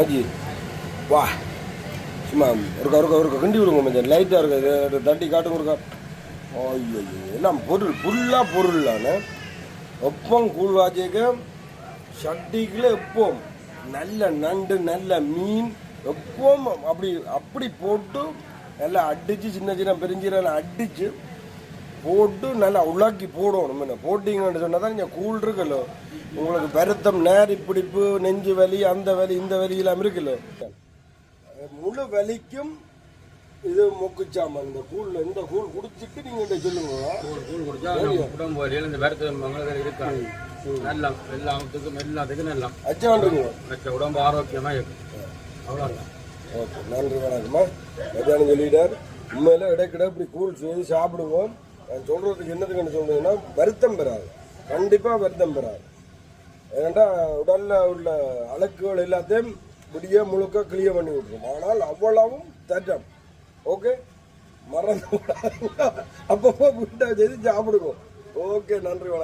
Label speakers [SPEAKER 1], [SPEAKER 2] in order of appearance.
[SPEAKER 1] அஜி வா சும்மா ஒரு கிண்டி விடுங்க கொஞ்சம் லைட்டாக இருக்குது தட்டி காட்டு கொடுக்க. ஐயோ எல்லாம் பொருள் ஃபுல்லாக பொருளான எப்பவும் கூழ் வாச்சிக்க சட்டிக்குள்ள எப்பவும் நல்ல நண்டு நல்ல மீன் எப்பவும் அப்படி அப்படி போட்டு நல்லா அடித்து சின்ன சின்ன பெருஞ்சீரெல்லாம் அடித்து போட்டு நல்லா உலாக்கி போடணும். என்ன போட்டிங்கன்னு சொன்னால் தான் நீங்கள் கூழ் இருக்குல்ல உங்களுக்கு வருத்தம் நேரி பிடிப்பு நெஞ்சு வலி அந்த வலி இந்த வலி எல்லாம் இருக்குல்ல முழு வலிக்கும் இது மொக்குச்சாம இந்த கூழ் குடிச்சிட்டு நீங்க சொல்லுங்க.
[SPEAKER 2] கூழ் குடிச்சா உடம்பு வலியில் இந்த வருத்தம் இருக்காது. எல்லாத்துக்கும் நல்லா அச்சாண்டுங்க உடம்பு ஆரோக்கியமா இருக்கும். அவ்வளோதான்.
[SPEAKER 1] ஓகே நன்றி வணக்கம்மா. மத்தியானம் சொல்லிட்டார். உண்மையில இடைக்கிட இப்படி கூழ் செய்து சாப்பிடுவோம். நான் சொல்றதுக்கு என்னதுக்குன்னு சொல்றீங்கன்னா வருத்தம் பெறாது, கண்டிப்பா வருத்தம் பெறாது. ஏன்னா உடல்ல உள்ள அழுக்குகள் எல்லாத்தையும் விடிய முழுக்க கிளியர் பண்ணி விட்டுரும். ஆனால் அவ்வளவும் தட்டம். ஓகே மறந்து அப்பப்போ விட்டா செய்து சாப்பிடுவோம். ஓகே நன்றி வணக்கம்.